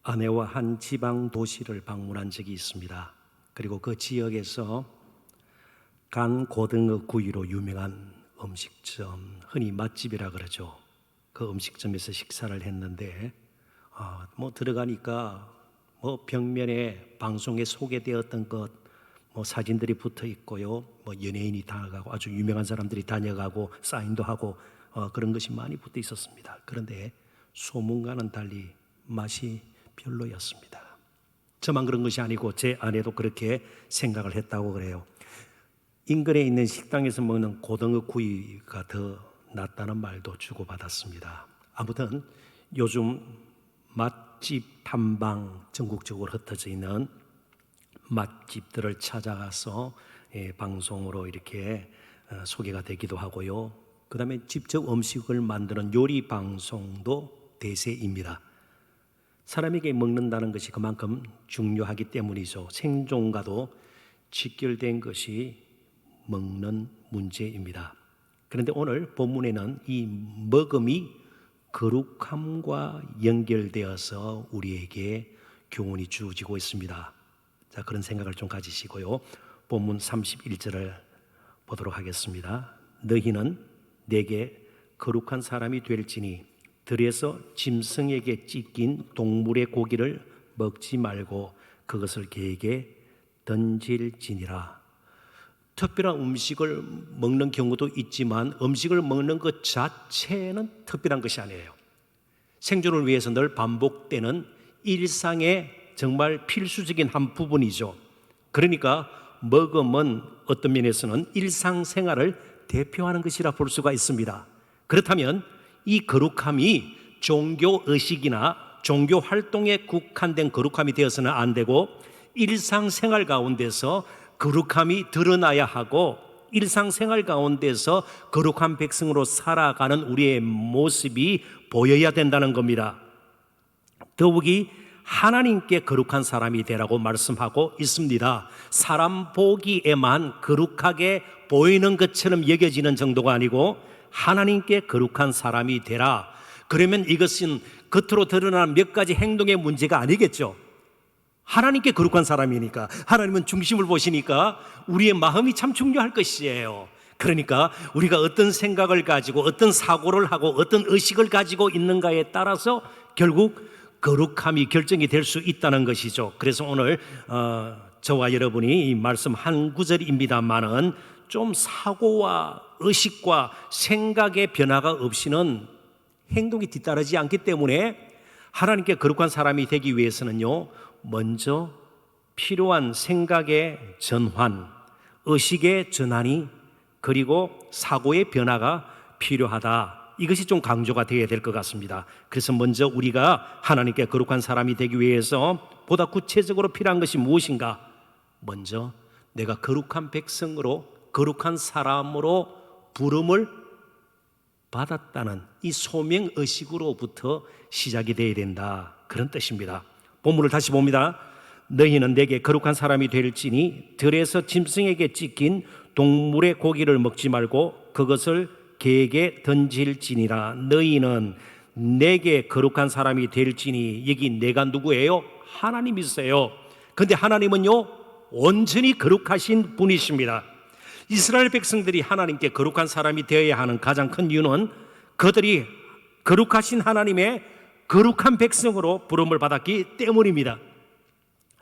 아내와 한 지방 도시를 방문한 적이 있습니다. 그리고 그 지역에서 간 고등어 구이로 유명한 음식점, 흔히 맛집이라 그러죠. 그 음식점에서 식사를 했는데 들어가니까 벽면에 방송에 소개되었던 것 사진들이 붙어 있고요. 연예인이 다가가고 아주 유명한 사람들이 다녀가고 사인도 하고 그런 것이 많이 붙어 있었습니다. 그런데 소문과는 달리 맛이 별로였습니다. 저만 그런 것이 아니고 제 아내도 그렇게 생각을 했다고 그래요. 인근에 있는 식당에서 먹는 고등어 구이가 더 낫다는 말도 주고받았습니다. 아무튼 요즘 맛집 탐방 전국적으로 흩어져 있는 맛집들을 찾아가서 방송으로 이렇게 소개가 되기도 하고요. 그 다음에 직접 음식을 만드는 요리 방송도 대세입니다. 사람에게 먹는다는 것이 그만큼 중요하기 때문이죠. 생존과도 직결된 것이 먹는 문제입니다. 그런데 오늘 본문에는 이 먹음이 거룩함과 연결되어서 우리에게 교훈이 주어지고 있습니다. 자, 그런 생각을 좀 가지시고요. 본문 31절을 보도록 하겠습니다. 너희는 내게 거룩한 사람이 될지니 들에서 짐승에게 찢긴 동물의 고기를 먹지 말고 그것을 개에게 던질지니라. 특별한 음식을 먹는 경우도 있지만 음식을 먹는 것 자체는 특별한 것이 아니에요. 생존을 위해서 늘 반복되는 일상의 정말 필수적인 한 부분이죠. 그러니까 먹음은 어떤 면에서는 일상생활을 대표하는 것이라 볼 수가 있습니다. 그렇다면 이 거룩함이 종교의식이나 종교활동에 국한된 거룩함이 되어서는 안 되고 일상생활 가운데서 거룩함이 드러나야 하고 일상생활 가운데서 거룩한 백성으로 살아가는 우리의 모습이 보여야 된다는 겁니다. 더욱이 하나님께 거룩한 사람이 되라고 말씀하고 있습니다. 사람 보기에만 거룩하게 보이는 것처럼 여겨지는 정도가 아니고 하나님께 거룩한 사람이 되라. 그러면 이것은 겉으로 드러나는 몇 가지 행동의 문제가 아니겠죠. 하나님께 거룩한 사람이니까, 하나님은 중심을 보시니까 우리의 마음이 참 중요할 것이에요. 그러니까 우리가 어떤 생각을 가지고 어떤 사고를 하고 어떤 의식을 가지고 있는가에 따라서 결국 거룩함이 결정이 될 수 있다는 것이죠. 그래서 오늘 저와 여러분이 이 말씀 한 구절입니다만은 좀 사고와 의식과 생각의 변화가 없이는 행동이 뒤따르지 않기 때문에 하나님께 거룩한 사람이 되기 위해서는요, 먼저 필요한 생각의 전환, 의식의 전환이 그리고 사고의 변화가 필요하다. 이것이 좀 강조가 되어야 될 것 같습니다. 그래서 먼저 우리가 하나님께 거룩한 사람이 되기 위해서 보다 구체적으로 필요한 것이 무엇인가? 먼저 내가 거룩한 백성으로 거룩한 사람으로 부름을 받았다는 이 소명의식으로부터 시작이 되어야 된다. 그런 뜻입니다. 본문을 다시 봅니다. 너희는 내게 거룩한 사람이 될지니 들에서 짐승에게 찢긴 동물의 고기를 먹지 말고 그것을 개에게 던질지니라. 너희는 내게 거룩한 사람이 될지니, 여기 내가 누구예요? 하나님이세요. 그런데 하나님은요 온전히 거룩하신 분이십니다. 이스라엘 백성들이 하나님께 거룩한 사람이 되어야 하는 가장 큰 이유는 그들이 거룩하신 하나님의 거룩한 백성으로 부름을 받았기 때문입니다.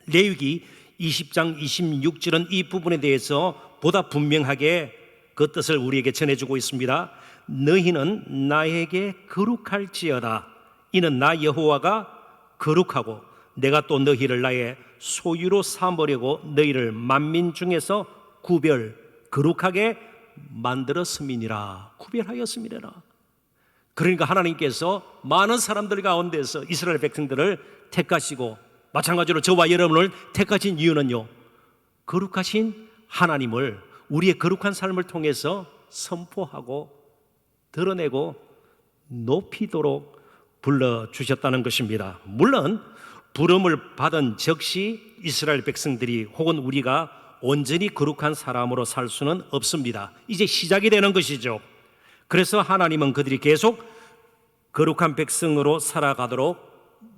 레위기 20장 26절은 이 부분에 대해서 보다 분명하게 그 뜻을 우리에게 전해주고 있습니다. 너희는 나에게 거룩할지어다. 이는 나 여호와가 거룩하고 내가 또 너희를 나의 소유로 삼으려고 너희를 만민 중에서 거룩하게 만들었음이니라. 구별하였음이니라. 그러니까 하나님께서 많은 사람들 가운데서 이스라엘 백성들을 택하시고 마찬가지로 저와 여러분을 택하신 이유는요, 거룩하신 하나님을 우리의 거룩한 삶을 통해서 선포하고 드러내고 높이도록 불러주셨다는 것입니다. 물론 부름을 받은 즉시 이스라엘 백성들이 혹은 우리가 온전히 거룩한 사람으로 살 수는 없습니다. 이제 시작이 되는 것이죠. 그래서 하나님은 그들이 계속 거룩한 백성으로 살아가도록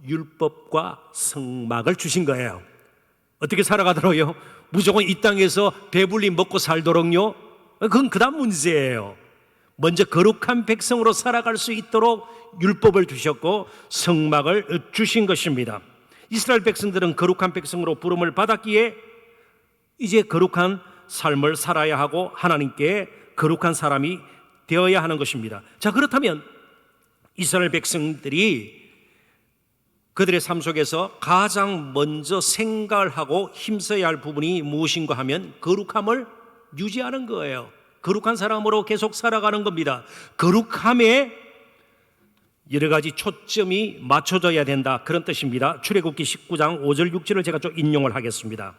율법과 성막을 주신 거예요. 어떻게 살아가더라고요? 무조건 이 땅에서 배불리 먹고 살도록요? 그건 그다음 문제예요. 먼저 거룩한 백성으로 살아갈 수 있도록 율법을 주셨고 성막을 주신 것입니다. 이스라엘 백성들은 거룩한 백성으로 부름을 받았기에 이제 거룩한 삶을 살아야 하고 하나님께 거룩한 사람이 되어야 하는 것입니다. 자, 그렇다면 이스라엘 백성들이 그들의 삶 속에서 가장 먼저 생각을 하고 힘써야 할 부분이 무엇인가 하면 거룩함을 유지하는 거예요. 거룩한 사람으로 계속 살아가는 겁니다. 거룩함에 여러 가지 초점이 맞춰져야 된다, 그런 뜻입니다. 출애굽기 19장 5절 6절을 제가 좀 인용을 하겠습니다.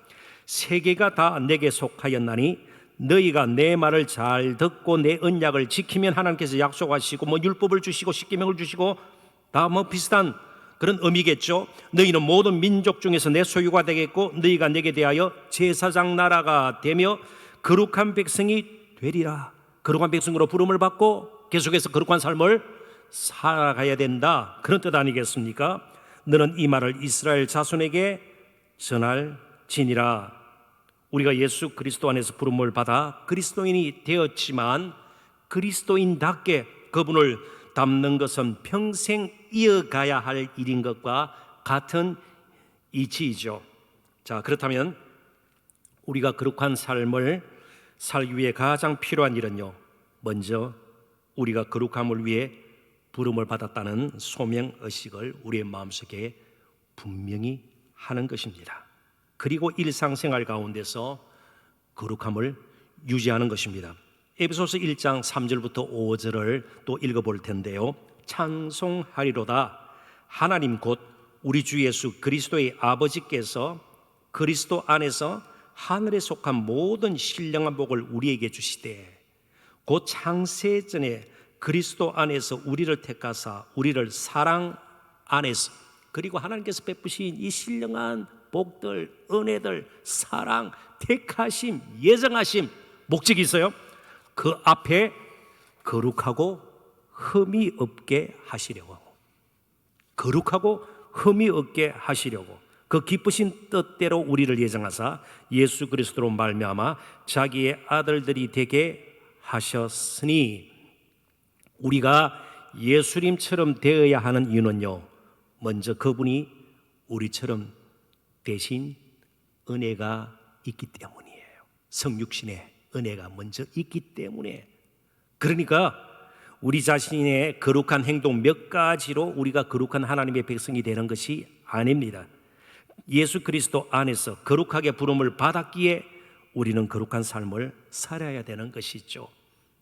세계가 다 내게 속하였나니 너희가 내 말을 잘 듣고 내 언약을 지키면 하나님께서 약속하시고 율법을 주시고 십계명을 주시고 다 비슷한 그런 의미겠죠. 너희는 모든 민족 중에서 내 소유가 되겠고 너희가 내게 대하여 제사장 나라가 되며 거룩한 백성이 되리라. 거룩한 백성으로 부름을 받고 계속해서 거룩한 삶을 살아가야 된다, 그런 뜻 아니겠습니까? 너는 이 말을 이스라엘 자손에게 전할지니라. 우리가 예수 그리스도 안에서 부름을 받아 그리스도인이 되었지만 그리스도인답게 그분을 닮는 것은 평생 이어가야 할 일인 것과 같은 이치이죠. 자, 그렇다면 우리가 거룩한 삶을 살기 위해 가장 필요한 일은요, 먼저 우리가 거룩함을 위해 부름을 받았다는 소명의식을 우리의 마음속에 분명히 하는 것입니다. 그리고 일상생활 가운데서 거룩함을 유지하는 것입니다. 에베소서 1장 3절부터 5절을 또 읽어볼 텐데요. 찬송하리로다. 하나님 곧 우리 주 예수 그리스도의 아버지께서 그리스도 안에서 하늘에 속한 모든 신령한 복을 우리에게 주시되 곧 창세전에 그리스도 안에서 우리를 택하사 우리를 사랑 안에서, 그리고 하나님께서 베푸신 이 신령한 복들, 은혜들, 사랑, 택하심, 예정하심, 목적이 있어요. 그 앞에 거룩하고 흠이 없게 하시려고, 거룩하고 흠이 없게 하시려고 그 기쁘신 뜻대로 우리를 예정하사 예수 그리스도로 말미암아 자기의 아들들이 되게 하셨으니, 우리가 예수님처럼 되어야 하는 이유는요, 먼저 그분이 우리처럼 대신 은혜가 있기 때문이에요. 성육신의 은혜가 먼저 있기 때문에. 그러니까 우리 자신의 거룩한 행동 몇 가지로 우리가 거룩한 하나님의 백성이 되는 것이 아닙니다. 예수 그리스도 안에서 거룩하게 부름을 받았기에 우리는 거룩한 삶을 살아야 되는 것이죠.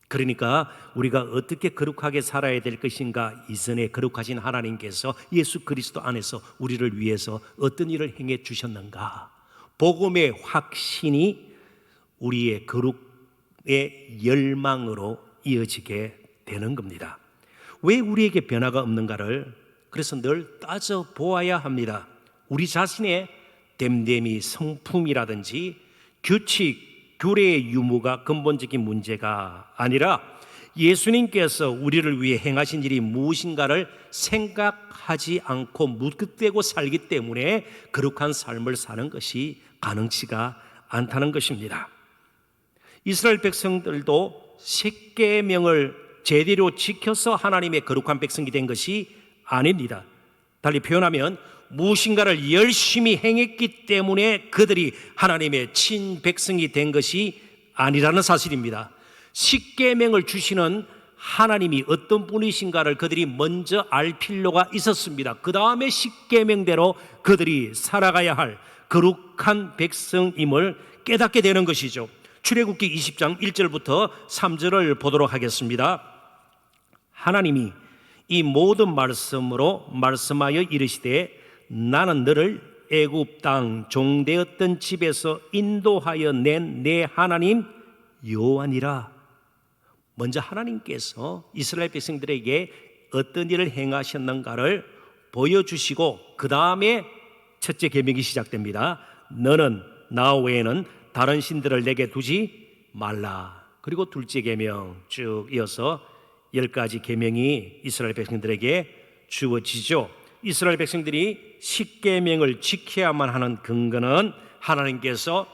그러니까 우리가 어떻게 거룩하게 살아야 될 것인가, 이전에 거룩하신 하나님께서 예수 그리스도 안에서 우리를 위해서 어떤 일을 행해 주셨는가, 복음의 확신이 우리의 거룩의 열망으로 이어지게 되는 겁니다. 왜 우리에게 변화가 없는가를 그래서 늘 따져보아야 합니다. 우리 자신의 됨됨이 성품이라든지 규칙, 교례의 유무가 근본적인 문제가 아니라 예수님께서 우리를 위해 행하신 일이 무엇인가를 생각하지 않고 묵묵되고 살기 때문에 거룩한 삶을 사는 것이 가능치가 않다는 것입니다. 이스라엘 백성들도 십계명을 제대로 지켜서 하나님의 거룩한 백성이 된 것이 아닙니다. 달리 표현하면 무엇인가를 열심히 행했기 때문에 그들이 하나님의 친백성이 된 것이 아니라는 사실입니다. 십계명을 주시는 하나님이 어떤 분이신가를 그들이 먼저 알 필요가 있었습니다. 그 다음에 십계명대로 그들이 살아가야 할 거룩한 백성임을 깨닫게 되는 것이죠. 출애굽기 20장 1절부터 3절을 보도록 하겠습니다. 하나님이 이 모든 말씀으로 말씀하여 이르시되 나는 너를 애굽 땅 종되었던 집에서 인도하여 낸 내 하나님 여호와니라. 먼저 하나님께서 이스라엘 백성들에게 어떤 일을 행하셨는가를 보여주시고 그 다음에 첫째 계명이 시작됩니다. 너는 나 외에는 다른 신들을 내게 두지 말라. 그리고 둘째 계명 쭉 이어서 10가지 계명이 이스라엘 백성들에게 주어지죠. 이스라엘 백성들이 십계명을 지켜야만 하는 근거는 하나님께서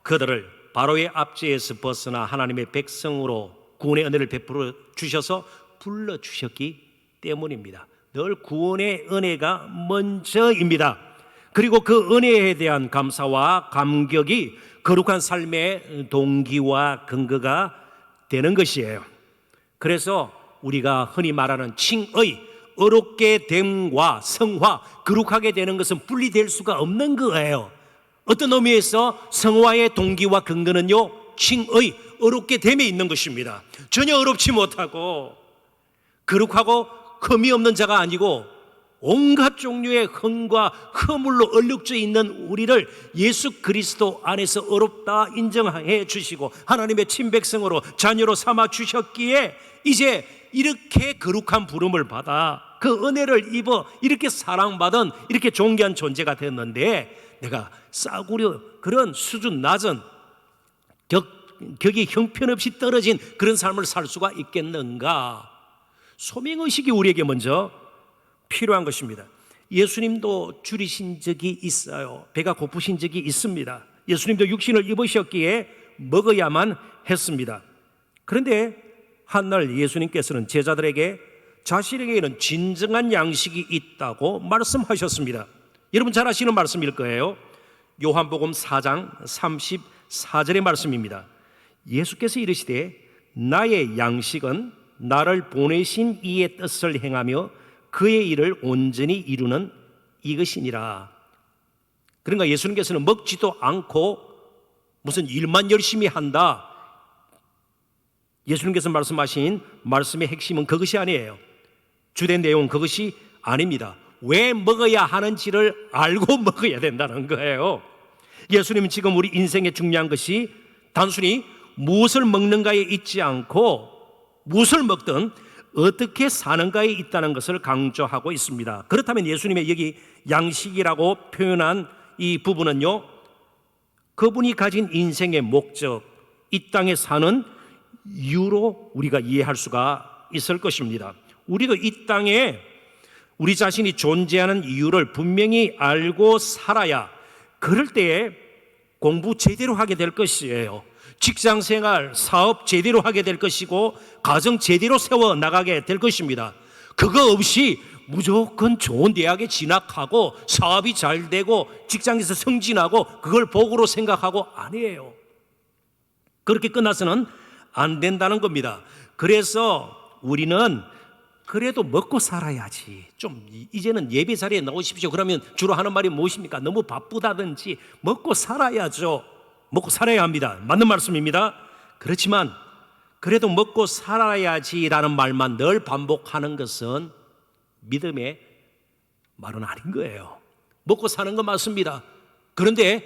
그들을 바로의 압제에서 벗어나 하나님의 백성으로 구원의 은혜를 베풀어 주셔서 불러주셨기 때문입니다. 늘 구원의 은혜가 먼저입니다. 그리고 그 은혜에 대한 감사와 감격이 거룩한 삶의 동기와 근거가 되는 것이에요. 그래서 우리가 흔히 말하는 칭의, 어렵게 됨과 성화, 거룩하게 되는 것은 분리될 수가 없는 거예요. 어떤 의미에서 성화의 동기와 근거는요, 칭의, 어렵게 됨에 있는 것입니다. 전혀 어렵지 못하고 거룩하고 흠이 없는 자가 아니고 온갖 종류의 흠과 허물로 얼룩져 있는 우리를 예수 그리스도 안에서 어렵다 인정해 주시고 하나님의 친백성으로 자녀로 삼아 주셨기에 이제 이렇게 거룩한 부름을 받아 그 은혜를 입어 이렇게 사랑받은 이렇게 존귀한 존재가 됐는데 내가 싸구려 그런 수준 낮은 격이 형편없이 떨어진 그런 삶을 살 수가 있겠는가? 소명의식이 우리에게 먼저 필요한 것입니다. 예수님도 줄이신 적이 있어요. 배가 고프신 적이 있습니다. 예수님도 육신을 입으셨기에 먹어야만 했습니다. 그런데 한날 예수님께서는 제자들에게 자신에게는 진정한 양식이 있다고 말씀하셨습니다. 여러분 잘 아시는 말씀일 거예요. 요한복음 4장 34절의 말씀입니다. 예수께서 이르시되 나의 양식은 나를 보내신 이의 뜻을 행하며 그의 일을 온전히 이루는 이것이니라. 그러니까 예수님께서는 먹지도 않고 무슨 일만 열심히 한다. 예수님께서 말씀하신 말씀의 핵심은 그것이 아니에요. 주된 내용은 그것이 아닙니다. 왜 먹어야 하는지를 알고 먹어야 된다는 거예요. 예수님은 지금 우리 인생에 중요한 것이 단순히 무엇을 먹는가에 있지 않고 무엇을 먹든 어떻게 사는가에 있다는 것을 강조하고 있습니다. 그렇다면 예수님의 여기 양식이라고 표현한 이 부분은요, 그분이 가진 인생의 목적, 이 땅에 사는 이유로 우리가 이해할 수가 있을 것입니다. 우리도 이 땅에 우리 자신이 존재하는 이유를 분명히 알고 살아야 그럴 때에 공부 제대로 하게 될 것이에요. 직장생활, 사업 제대로 하게 될 것이고 가정 제대로 세워 나가게 될 것입니다. 그거 없이 무조건 좋은 대학에 진학하고 사업이 잘 되고 직장에서 승진하고 그걸 복으로 생각하고 아니에요. 그렇게 끝나서는 안 된다는 겁니다. 그래서 우리는 그래도 먹고 살아야지. 좀 이제는 예배 자리에 나오십시오. 그러면 주로 하는 말이 무엇입니까? 너무 바쁘다든지 먹고 살아야죠. 먹고 살아야 합니다. 맞는 말씀입니다. 그렇지만 그래도 먹고 살아야지라는 말만 늘 반복하는 것은 믿음의 말은 아닌 거예요. 먹고 사는 건 맞습니다. 그런데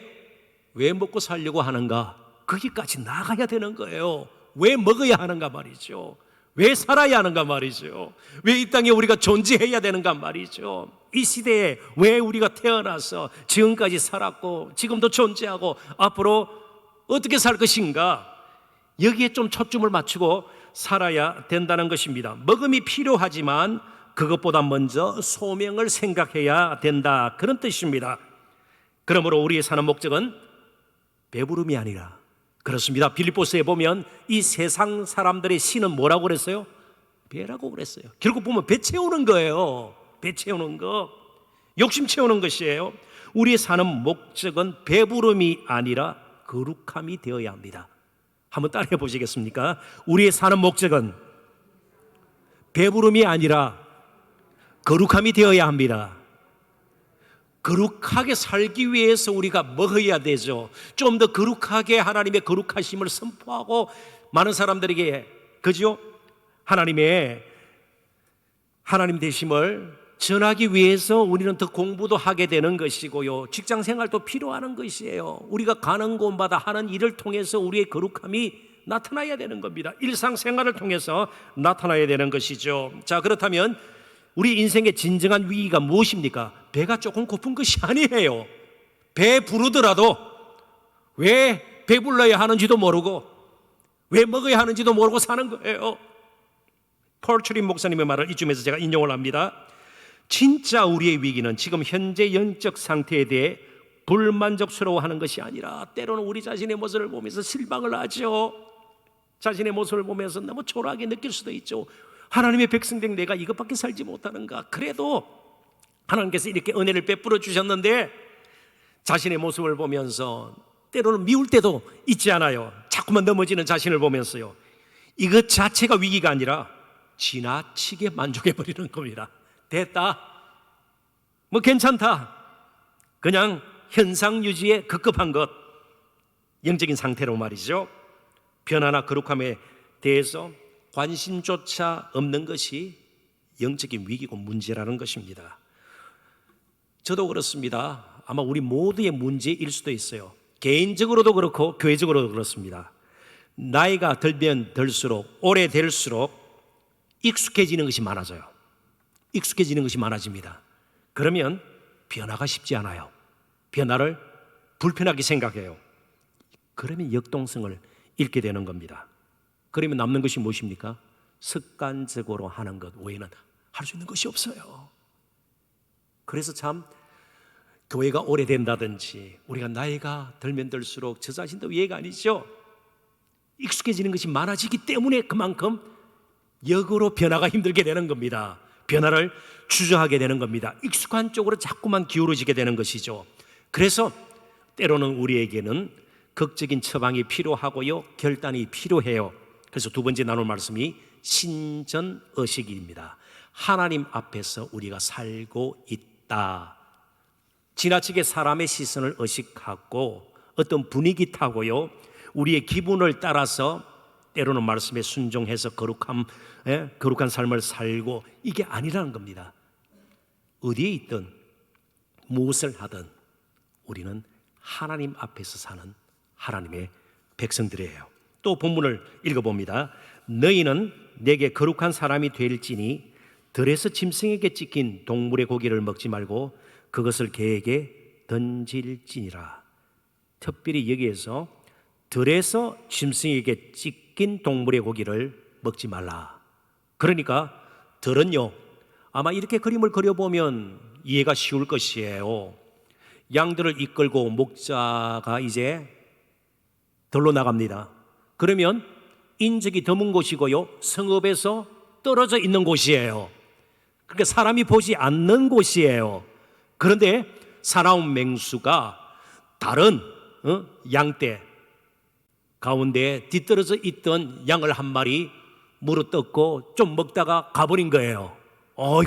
왜 먹고 살려고 하는가? 거기까지 나가야 되는 거예요. 왜 먹어야 하는가 말이죠. 왜 살아야 하는가 말이죠. 왜 이 땅에 우리가 존재해야 되는가 말이죠. 이 시대에 왜 우리가 태어나서 지금까지 살았고 지금도 존재하고 앞으로 어떻게 살 것인가, 여기에 좀 초점을 맞추고 살아야 된다는 것입니다. 먹음이 필요하지만 그것보다 먼저 소명을 생각해야 된다, 그런 뜻입니다. 그러므로 우리의 사는 목적은 배부름이 아니라, 그렇습니다. 빌립보서에 보면 이 세상 사람들의 신은 뭐라고 그랬어요? 배라고 그랬어요. 결국 보면 배 채우는 거예요. 배 채우는 거, 욕심 채우는 것이에요. 우리의 사는 목적은 배부름이 아니라 거룩함이 되어야 합니다. 한번 따라해 보시겠습니까? 우리의 사는 목적은 배부름이 아니라 거룩함이 되어야 합니다. 거룩하게 살기 위해서 우리가 먹어야 되죠. 좀 더 거룩하게 하나님의 거룩하심을 선포하고 많은 사람들에게, 그죠? 하나님 되심을 전하기 위해서 우리는 더 공부도 하게 되는 것이고요. 직장 생활도 필요한 것이에요. 우리가 가는 곳마다 하는 일을 통해서 우리의 거룩함이 나타나야 되는 겁니다. 일상생활을 통해서 나타나야 되는 것이죠. 자, 그렇다면 우리 인생의 진정한 위기가 무엇입니까? 배가 조금 고픈 것이 아니에요. 배 부르더라도 왜 배불러야 하는지도 모르고 왜 먹어야 하는지도 모르고 사는 거예요. 폴 트림 목사님의 말을 이쯤에서 제가 인용을 합니다. 진짜 우리의 위기는 지금 현재 영적 상태에 대해 불만족스러워하는 것이 아니라 때로는 우리 자신의 모습을 보면서 실망을 하죠. 자신의 모습을 보면서 너무 초라하게 느낄 수도 있죠. 하나님의 백성된 내가 이것밖에 살지 못하는가. 그래도 하나님께서 이렇게 은혜를 베풀어 주셨는데 자신의 모습을 보면서 때로는 미울 때도 있지 않아요. 자꾸만 넘어지는 자신을 보면서요. 이것 자체가 위기가 아니라 지나치게 만족해버리는 겁니다. 됐다, 뭐 괜찮다, 그냥 현상 유지에 급급한 것, 영적인 상태로 말이죠. 변화나 거룩함에 대해서 관심조차 없는 것이 영적인 위기고 문제라는 것입니다. 저도 그렇습니다. 아마 우리 모두의 문제일 수도 있어요. 개인적으로도 그렇고 교회적으로도 그렇습니다. 나이가 들면 들수록, 오래될수록 익숙해지는 것이 많아져요. 익숙해지는 것이 많아집니다. 그러면 변화가 쉽지 않아요. 변화를 불편하게 생각해요. 그러면 역동성을 잃게 되는 겁니다. 그러면 남는 것이 무엇입니까? 습관적으로 하는 것 외에는 할 수 있는 것이 없어요. 그래서 참 교회가 오래된다든지 우리가 나이가 들면 들수록 저 자신도 이해가 아니죠. 익숙해지는 것이 많아지기 때문에 그만큼 역으로 변화가 힘들게 되는 겁니다. 변화를 주저하게 되는 겁니다. 익숙한 쪽으로 자꾸만 기울어지게 되는 것이죠. 그래서 때로는 우리에게는 극적인 처방이 필요하고요, 결단이 필요해요. 그래서 두 번째 나눌 말씀이 신전의식입니다. 하나님 앞에서 우리가 살고 있다. 지나치게 사람의 시선을 의식하고 어떤 분위기 타고요, 우리의 기분을 따라서 때로는 말씀에 순종해서 거룩한 삶을 살고, 이게 아니라는 겁니다. 어디에 있든 무엇을 하든 우리는 하나님 앞에서 사는 하나님의 백성들이에요. 또 본문을 읽어봅니다. 너희는 내게 거룩한 사람이 될지니 들에서 짐승에게 찢긴 동물의 고기를 먹지 말고 그것을 개에게 던질지니라. 특별히 여기에서 들에서 짐승에게 찢긴 동물의 고기를 먹지 말라. 그러니까 들은요, 아마 이렇게 그림을 그려보면 이해가 쉬울 것이에요. 양들을 이끌고 목자가 이제 들로 나갑니다. 그러면 인적이 드문 곳이고요, 성읍에서 떨어져 있는 곳이에요. 그러니까 사람이 보지 않는 곳이에요. 그런데 사나운 맹수가 다른 양떼 가운데 뒤떨어져 있던 양을 한 마리 물어뜯고 좀 먹다가 가버린 거예요.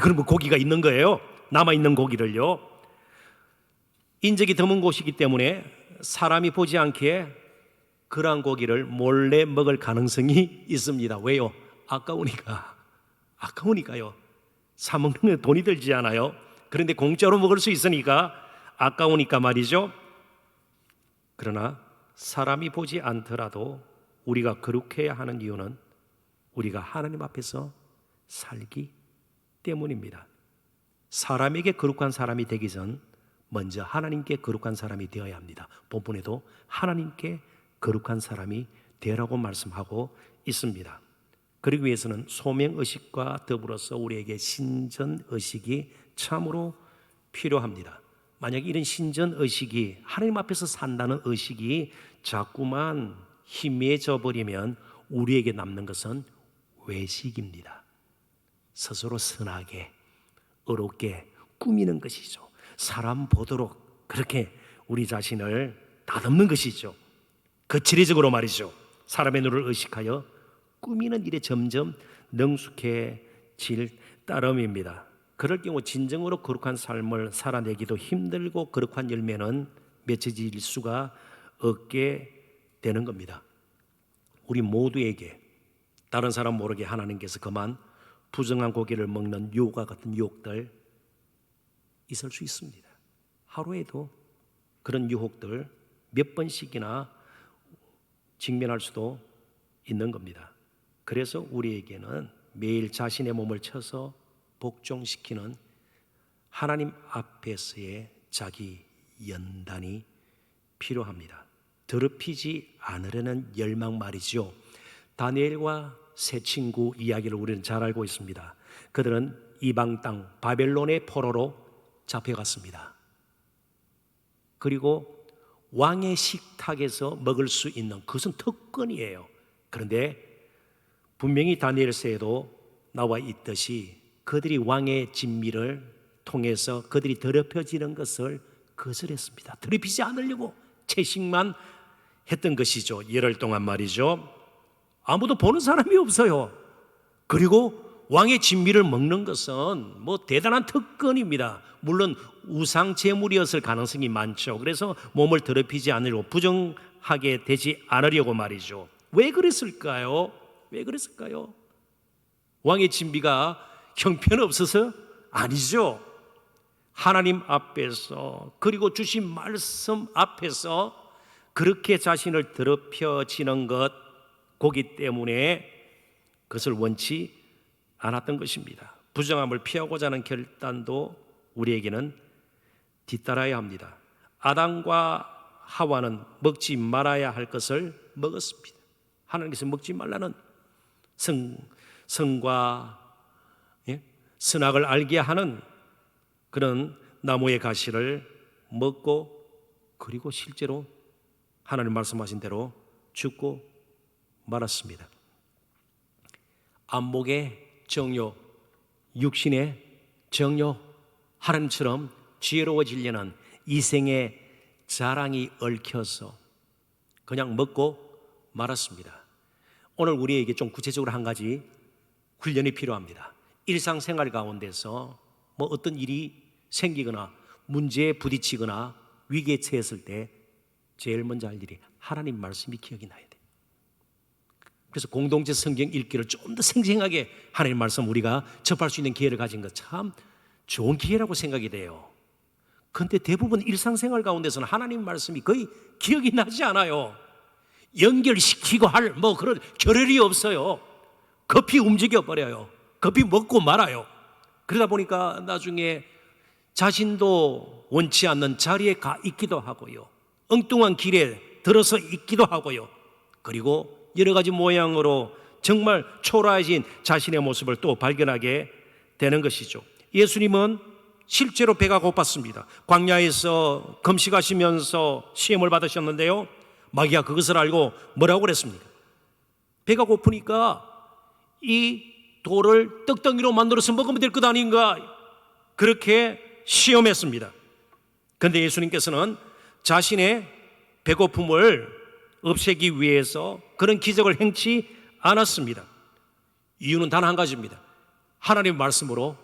그러면 고기가 있는 거예요. 남아있는 고기를요. 인적이 드문 곳이기 때문에 사람이 보지 않기에 그러한 고기를 몰래 먹을 가능성이 있습니다. 왜요? 아까우니까요. 사 먹는 건 돈이 들지 않아요. 그런데 공짜로 먹을 수 있으니까 아까우니까 말이죠. 그러나 사람이 보지 않더라도 우리가 거룩해야 하는 이유는 우리가 하나님 앞에서 살기 때문입니다. 사람에게 거룩한 사람이 되기 전 먼저 하나님께 거룩한 사람이 되어야 합니다. 본문에도 하나님께 거룩한 사람이 되라고 말씀하고 있습니다. 그러기 위해서는 소명의식과 더불어서 우리에게 신전의식이 참으로 필요합니다. 만약 이런 신전의식이, 하나님 앞에서 산다는 의식이 자꾸만 희미해져 버리면 우리에게 남는 것은 외식입니다. 스스로 선하게, 의롭게 꾸미는 것이죠. 사람 보도록 그렇게 우리 자신을 다듬는 것이죠. 거칠이적으로 말이죠. 사람의 눈을 의식하여 꾸미는 일에 점점 능숙해질 따름입니다. 그럴 경우 진정으로 거룩한 삶을 살아내기도 힘들고 거룩한 열매는 맺혀질 수가 없게 되는 겁니다. 우리 모두에게 다른 사람 모르게 하나님께서 그만 부정한 고기를 먹는 유혹과 같은 유혹들 있을 수 있습니다. 하루에도 그런 유혹들 몇 번씩이나 직면할 수도 있는 겁니다. 그래서 우리에게는 매일 자신의 몸을 쳐서 복종시키는 하나님 앞에서의 자기 연단이 필요합니다. 더럽히지 않으려는 열망 말이죠. 다니엘과 세 친구 이야기를 우리는 잘 알고 있습니다. 그들은 이방 땅 바벨론의 포로로 잡혀갔습니다. 그리고 왕의 식탁에서 먹을 수 있는 그것은 특권이에요. 그런데 분명히 다니엘서에도 나와 있듯이 그들이 왕의 진미를 통해서 그들이 더럽혀지는 것을 거절했습니다. 더럽히지 않으려고 채식만 했던 것이죠. 열흘 동안 말이죠. 아무도 보는 사람이 없어요. 그리고 왕의 진미를 먹는 것은 뭐 대단한 특권입니다. 물론 우상 제물이었을 가능성이 많죠. 그래서 몸을 더럽히지 않으려고, 부정하게 되지 않으려고 말이죠. 왜 그랬을까요? 왜 그랬을까요? 왕의 진미가 형편없어서? 아니죠. 하나님 앞에서, 그리고 주신 말씀 앞에서 그렇게 자신을 더럽혀지는 것, 고기 때문에 그것을 원치 않았던 것입니다. 부정함을 피하고자 하는 결단도 우리에게는 뒤따라야 합니다. 아담과 하와는 먹지 말아야 할 것을 먹었습니다. 하나님께서 먹지 말라는 선과 선악을 알게 하는 그런 나무의 가시를 먹고, 그리고 실제로 하나님 말씀하신 대로 죽고 말았습니다. 안목의 정욕, 육신의 정욕, 하나님처럼 지혜로워지려는 이생의 자랑이 얽혀서 그냥 먹고 말았습니다. 오늘 우리에게 좀 구체적으로 한 가지 훈련이 필요합니다. 일상생활 가운데서 뭐 어떤 일이 생기거나 문제에 부딪히거나 위기에 처했을 때 제일 먼저 할 일이 하나님 말씀이 기억이 나야 돼요. 그래서 공동체 성경 읽기를 좀 더 생생하게 하나님 말씀 우리가 접할 수 있는 기회를 가진 것 참 좋은 기회라고 생각이 돼요. 그런데 대부분 일상생활 가운데서는 하나님 말씀이 거의 기억이 나지 않아요. 연결시키고 할 뭐 그런 겨를이 없어요. 급히 움직여 버려요. 급히 먹고 말아요. 그러다 보니까 나중에 자신도 원치 않는 자리에 가 있기도 하고요. 엉뚱한 길에 들어서 있기도 하고요. 그리고 여러 가지 모양으로 정말 초라해진 자신의 모습을 또 발견하게 되는 것이죠. 예수님은 실제로 배가 고팠습니다. 광야에서 금식하시면서 시험을 받으셨는데요. 마귀가 그것을 알고 뭐라고 그랬습니까? 배가 고프니까 이 돌을 떡덩이로 만들어서 먹으면 될 것 아닌가, 그렇게 시험했습니다. 그런데 예수님께서는 자신의 배고픔을 없애기 위해서 그런 기적을 행치 않았습니다. 이유는 단 한 가지입니다. 하나님의 말씀으로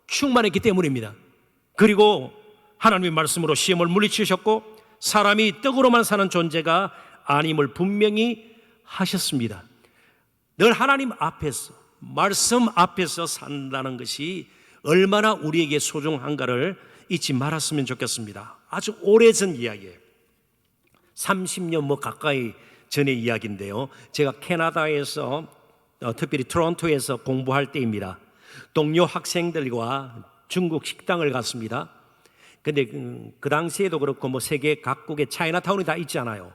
충만했기 때문입니다. 그리고 하나님의 말씀으로 시험을 물리치셨고 사람이 떡으로만 사는 존재가 아님을 분명히 하셨습니다. 늘 하나님 앞에서, 말씀 앞에서 산다는 것이 얼마나 우리에게 소중한가를 잊지 말았으면 좋겠습니다. 아주 오래전 이야기예요. 30년 뭐 가까이 전의 이야기인데요. 제가 캐나다에서 특별히 토론토에서 공부할 때입니다. 동료 학생들과 중국 식당을 갔습니다. 근데 그 당시에도 그렇고 뭐 세계 각국의 차이나타운이 다 있잖아요.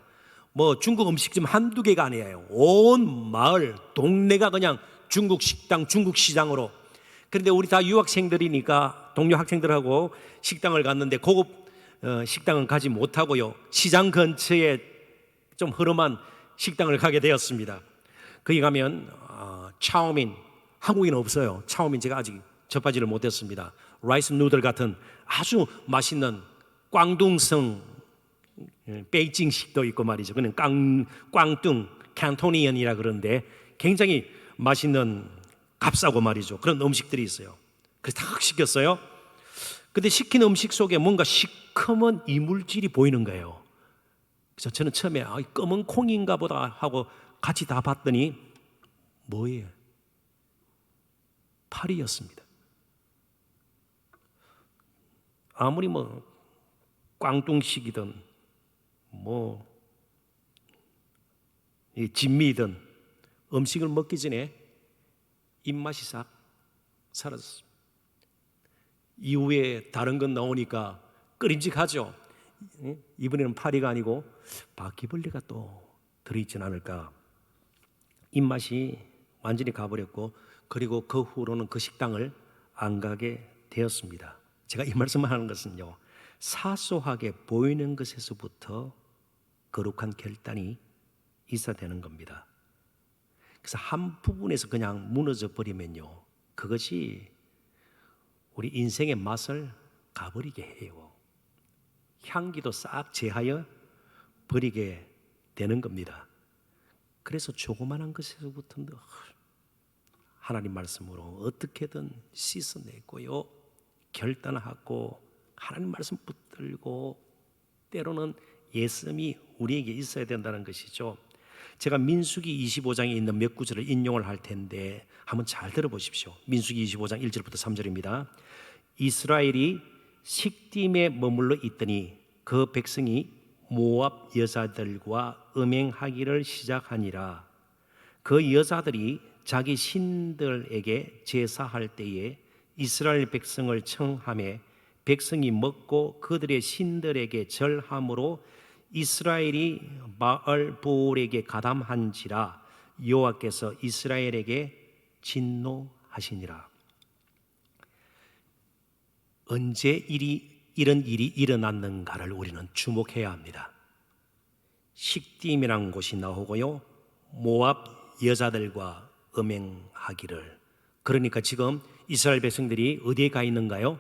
뭐 중국 음식점 한두 개가 아니에요. 온 마을, 동네가 그냥 중국 식당, 중국 시장으로. 그런데 우리 다 유학생들이니까 동료 학생들하고 식당을 갔는데 고급 식당은 가지 못하고요. 시장 근처에 좀 허름한 식당을 가게 되었습니다. 거기 가면 차오민, 한국인은 없어요. 차오민 제가 아직 접하지를 못했습니다. 라이스 누들 같은 아주 맛있는 꽝둥성 베이징식도 있고 말이죠. 그는 꽝뚱 캔토니언이라 그러는데 굉장히 맛있는 값싸고 말이죠. 그런 음식들이 있어요. 그래서 딱 시켰어요. 근데 시킨 음식 속에 뭔가 시커먼 이물질이 보이는 거예요. 그래서 저는 처음에 검은 콩인가 보다 하고 같이 다 봤더니 뭐예요? 파리였습니다. 아무리 뭐 꽝뚱식이든 뭐 진미든 음식을 먹기 전에 입맛이 싹 사라졌습니다. 이후에 다른 건 나오니까 끓임직하죠. 이번에는 파리가 아니고 바퀴벌레가 또 들어있진 않을까. 입맛이 완전히 가버렸고, 그리고 그 후로는 그 식당을 안 가게 되었습니다. 제가 이 말씀을 하는 것은요, 사소하게 보이는 것에서부터 거룩한 결단이 있어야 되는 겁니다. 그래서 한 부분에서 그냥 무너져 버리면요, 그것이 우리 인생의 맛을 가버리게 해요. 향기도 싹 제하여 버리게 되는 겁니다. 그래서 조그만한 것에서부터 하나님 말씀으로 어떻게든 씻어내고요, 결단하고 하나님 말씀 붙들고, 때로는 예씀이 우리에게 있어야 된다는 것이죠. 제가 민수기 25장에 있는 몇 구절을 인용을 할 텐데 한번 잘 들어보십시오. 민수기 25장 1절부터 3절입니다. 이스라엘이 식딤에 머물러 있더니 그 백성이 모압 여자들과 음행하기를 시작하니라. 그 여자들이 자기 신들에게 제사할 때에 이스라엘 백성을 청하매 백성이 먹고 그들의 신들에게 절함으로 이스라엘이 바알 보올에게 가담한지라. 여호와께서 이스라엘에게 진노하시니라. 언제 이런 일이 일어났는가를 우리는 주목해야 합니다. 식딤이라는 곳이 나오고요, 모압 여자들과 음행하기를. 그러니까 지금 이스라엘 백성들이 어디에 가 있는가요?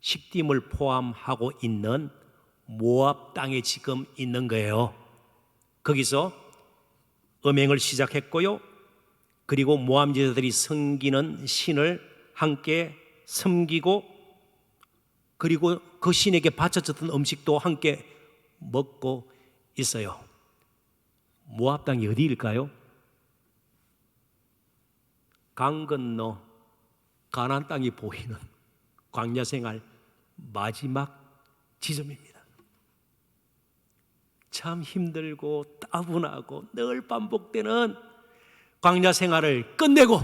식딤을 포함하고 있는 모압 땅에 지금 있는 거예요. 거기서 음행을 시작했고요, 그리고 모압 여자들이 섬기는 신을 함께 섬기고, 그리고 그 신에게 바쳐졌던 음식도 함께 먹고 있어요. 모압 땅이 어디일까요? 강 건너 가나안 땅이 보이는 광야 생활 마지막 지점입니다. 참 힘들고 따분하고 늘 반복되는 광야 생활을 끝내고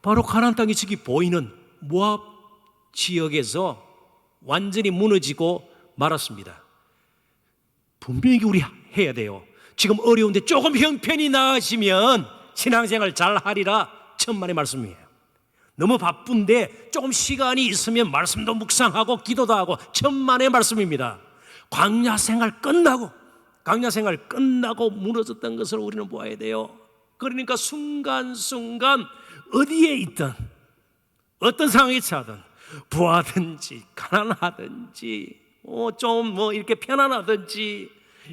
바로 가나안 땅이 저기 보이는 모압 지역에서 완전히 무너지고 말았습니다. 분명히 우리 해야 돼요. 지금 어려운데 조금 형편이 나아지면 신앙생활 잘 하리라 천만의 말씀이에요. 너무 바쁜데 조금 시간이 있으면 말씀도 묵상하고 기도도 하고 천만의 말씀입니다. 광야 생활 끝나고 무너졌던 것을 우리는 보아야 돼요. 그러니까 순간순간 어디에 있든 어떤 상황에 처하든 부하든지 가난하든지 좀 이렇게 편안하든지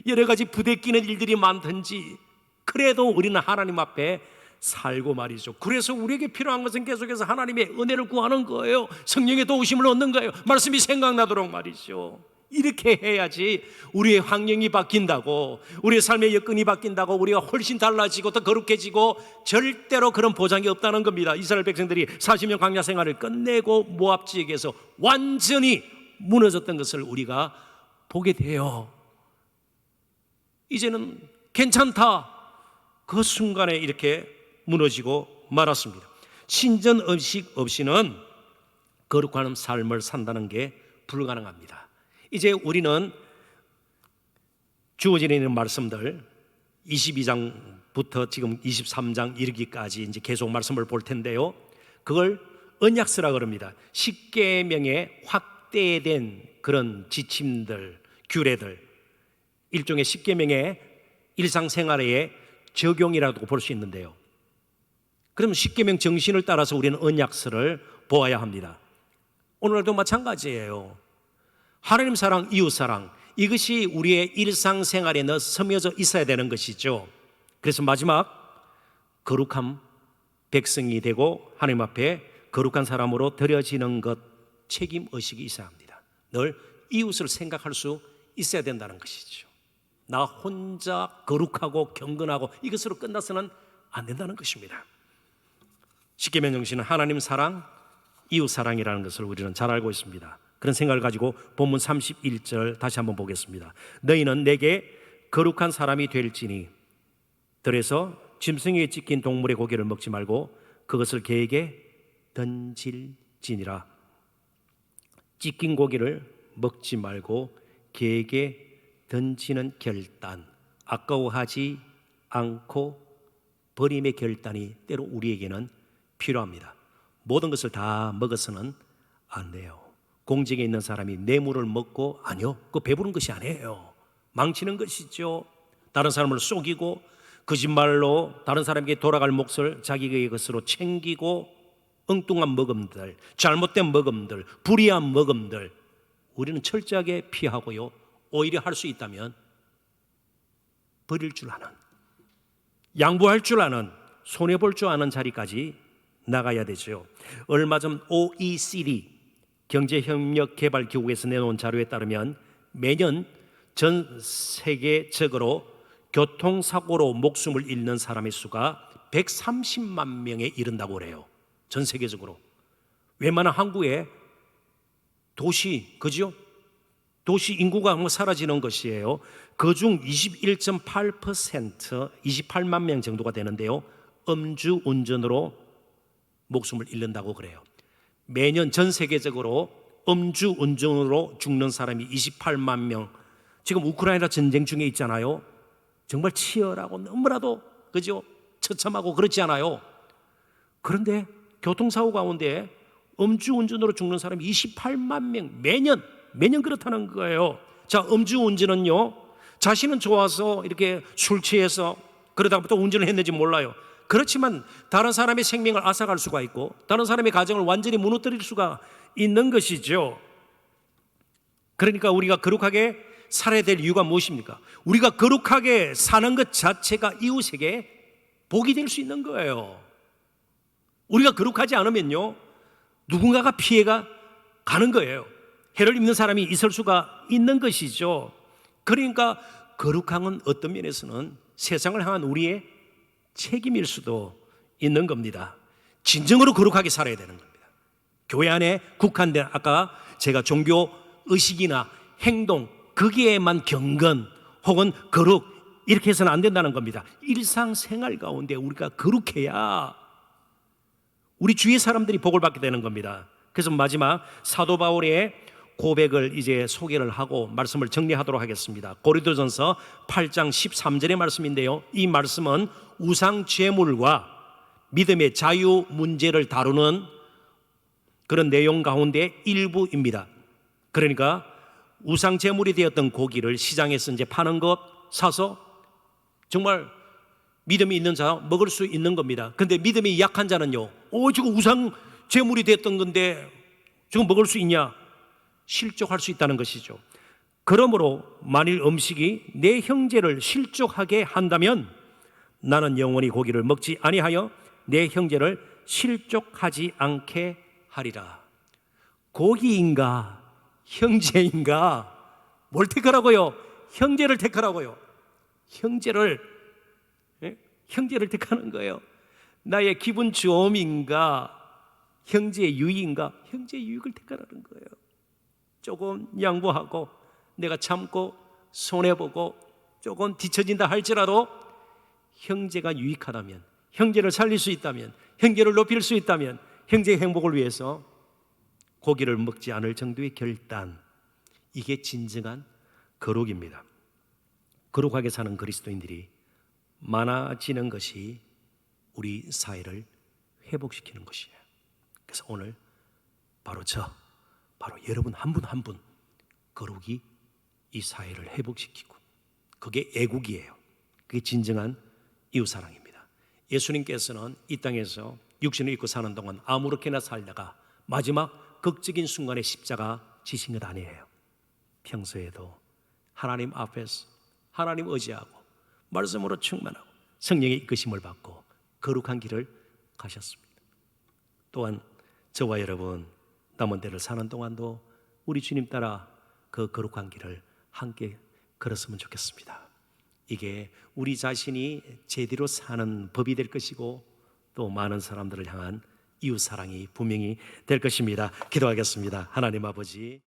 여러 가지 부대끼는 일들이 많든지, 그래도 우리는 하나님 앞에 살고 말이죠. 그래서 우리에게 필요한 것은 계속해서 하나님의 은혜를 구하는 거예요. 성령의 도우심을 얻는 거예요. 말씀이 생각나도록 말이죠. 이렇게 해야지 우리의 환경이 바뀐다고, 우리의 삶의 여건이 바뀐다고 우리가 훨씬 달라지고 더 거룩해지고, 절대로 그런 보장이 없다는 겁니다. 이스라엘 백성들이 40년 광야 생활을 끝내고 모압 지역에서 완전히 무너졌던 것을 우리가 보게 돼요. 이제는 괜찮다, 그 순간에 이렇게 무너지고 말았습니다. 신전 의식 없이는 거룩한 삶을 산다는 게 불가능합니다. 이제 우리는 주어져 있는 말씀들 22장부터 지금 23장 이르기까지 이제 계속 말씀을 볼 텐데요, 그걸 언약서라 그럽니다. 십계명에 확대된 그런 지침들, 규례들, 일종의 십계명의 일상생활의 적용이라고 볼 수 있는데요, 그러면 십계명 정신을 따라서 우리는 언약서를 보아야 합니다. 오늘도 마찬가지예요. 하나님 사랑, 이웃 사랑, 이것이 우리의 일상생활에 스며져 있어야 되는 것이죠. 그래서 마지막 거룩한 백성이 되고 하나님 앞에 거룩한 사람으로 드려지는 것, 책임의식이 있어야 합니다. 늘 이웃을 생각할 수 있어야 된다는 것이죠. 나 혼자 거룩하고 경건하고 이것으로 끝나서는 안 된다는 것입니다. 십계명 정신은 하나님 사랑, 이웃 사랑이라는 것을 우리는 잘 알고 있습니다. 그런 생각을 가지고 본문 31절 다시 한번 보겠습니다. 너희는 내게 거룩한 사람이 될지니 들에서 짐승에게 찢긴 동물의 고기를 먹지 말고 그것을 개에게 던질지니라. 찢긴 고기를 먹지 말고 개에게 던지는 결단, 아까워하지 않고 버림의 결단이 때로 우리에게는 필요합니다. 모든 것을 다 먹어서는 안 돼요. 공직에 있는 사람이 뇌물을 먹고, 아니요, 그거 배부른 것이 아니에요. 망치는 것이죠. 다른 사람을 속이고 거짓말로 다른 사람에게 돌아갈 몫을 자기의 것으로 챙기고, 엉뚱한 먹음들, 잘못된 먹음들, 불의한 먹음들, 우리는 철저하게 피하고요, 오히려 할 수 있다면 버릴 줄 아는, 양보할 줄 아는, 손해볼 줄 아는 자리까지 나가야 되죠. 얼마 전 OECD 경제협력개발기구에서 내놓은 자료에 따르면 매년 전 세계적으로 교통사고로 목숨을 잃는 사람의 수가 130만 명에 이른다고 그래요. 전 세계적으로. 웬만한 한국의 도시, 그죠? 도시 인구가 사라지는 것이에요. 그중 21.8%, 28만 명 정도가 되는데요, 음주운전으로 목숨을 잃는다고 그래요. 매년 전 세계적으로 음주운전으로 죽는 사람이 28만 명. 지금 우크라이나 전쟁 중에 있잖아요. 정말 치열하고 너무나도, 그죠? 처참하고 그렇지 않아요? 그런데 교통사고 가운데 음주운전으로 죽는 사람이 28만 명, 매년 그렇다는 거예요. 자, 음주운전은요, 자신은 좋아서 이렇게 술 취해서 그러다가 또 운전을 했는지 몰라요. 그렇지만 다른 사람의 생명을 앗아갈 수가 있고 다른 사람의 가정을 완전히 무너뜨릴 수가 있는 것이죠. 그러니까 우리가 거룩하게 살아야 될 이유가 무엇입니까? 우리가 거룩하게 사는 것 자체가 이웃에게 복이 될 수 있는 거예요. 우리가 거룩하지 않으면요, 누군가가 피해가 가는 거예요. 해를 입는 사람이 있을 수가 있는 것이죠. 그러니까 거룩함은 어떤 면에서는 세상을 향한 우리의 책임일 수도 있는 겁니다. 진정으로 거룩하게 살아야 되는 겁니다. 교회 안에 국한된, 아까 제가 종교 의식이나 행동, 거기에만 경건 혹은 거룩 이렇게 해서는 안 된다는 겁니다. 일상생활 가운데 우리가 거룩해야 우리 주위의 사람들이 복을 받게 되는 겁니다. 그래서 마지막 사도 바울의 고백을 이제 소개를 하고 말씀을 정리하도록 하겠습니다. 고린도전서 8장 13절의 말씀인데요, 이 말씀은 우상 제물과 믿음의 자유 문제를 다루는 그런 내용 가운데 일부입니다. 그러니까 우상 제물이 되었던 고기를 시장에서 이제 파는 것 사서 정말 믿음이 있는 자 먹을 수 있는 겁니다. 그런데 믿음이 약한 자는요, 지금 우상 제물이 됐던 건데 지금 먹을 수 있냐? 실족할 수 있다는 것이죠. 그러므로 만일 음식이 내 형제를 실족하게 한다면 나는 영원히 고기를 먹지 아니하여 내 형제를 실족하지 않게 하리라. 고기인가 형제인가? 뭘 택하라고요? 형제를 택하라고요. 형제를 택하는 거예요. 나의 기분 좋음인가 형제의 유익인가? 형제의 유익을 택하라는 거예요. 조금 양보하고 내가 참고 손해보고 조금 뒤처진다 할지라도 형제가 유익하다면, 형제를 살릴 수 있다면, 형제를 높일 수 있다면, 형제의 행복을 위해서 고기를 먹지 않을 정도의 결단, 이게 진정한 거룩입니다. 거룩하게 사는 그리스도인들이 많아지는 것이 우리 사회를 회복시키는 것이에요. 그래서 오늘 바로 여러분 한 분 한 분 거룩이 이 사회를 회복시키고, 그게 애국이에요. 그게 진정한 이웃사랑입니다. 예수님께서는 이 땅에서 육신을 입고 사는 동안 아무렇게나 살다가 마지막 극적인 순간에 십자가 지신 것 아니에요. 평소에도 하나님 앞에서 하나님 의지하고 말씀으로 충만하고 성령의 이끄심을 받고 거룩한 길을 가셨습니다. 또한 저와 여러분 남은 때를 사는 동안도 우리 주님 따라 그 거룩한 길을 함께 걸었으면 좋겠습니다. 이게 우리 자신이 제대로 사는 법이 될 것이고 또 많은 사람들을 향한 이웃사랑이 분명히 될 것입니다. 기도하겠습니다. 하나님 아버지,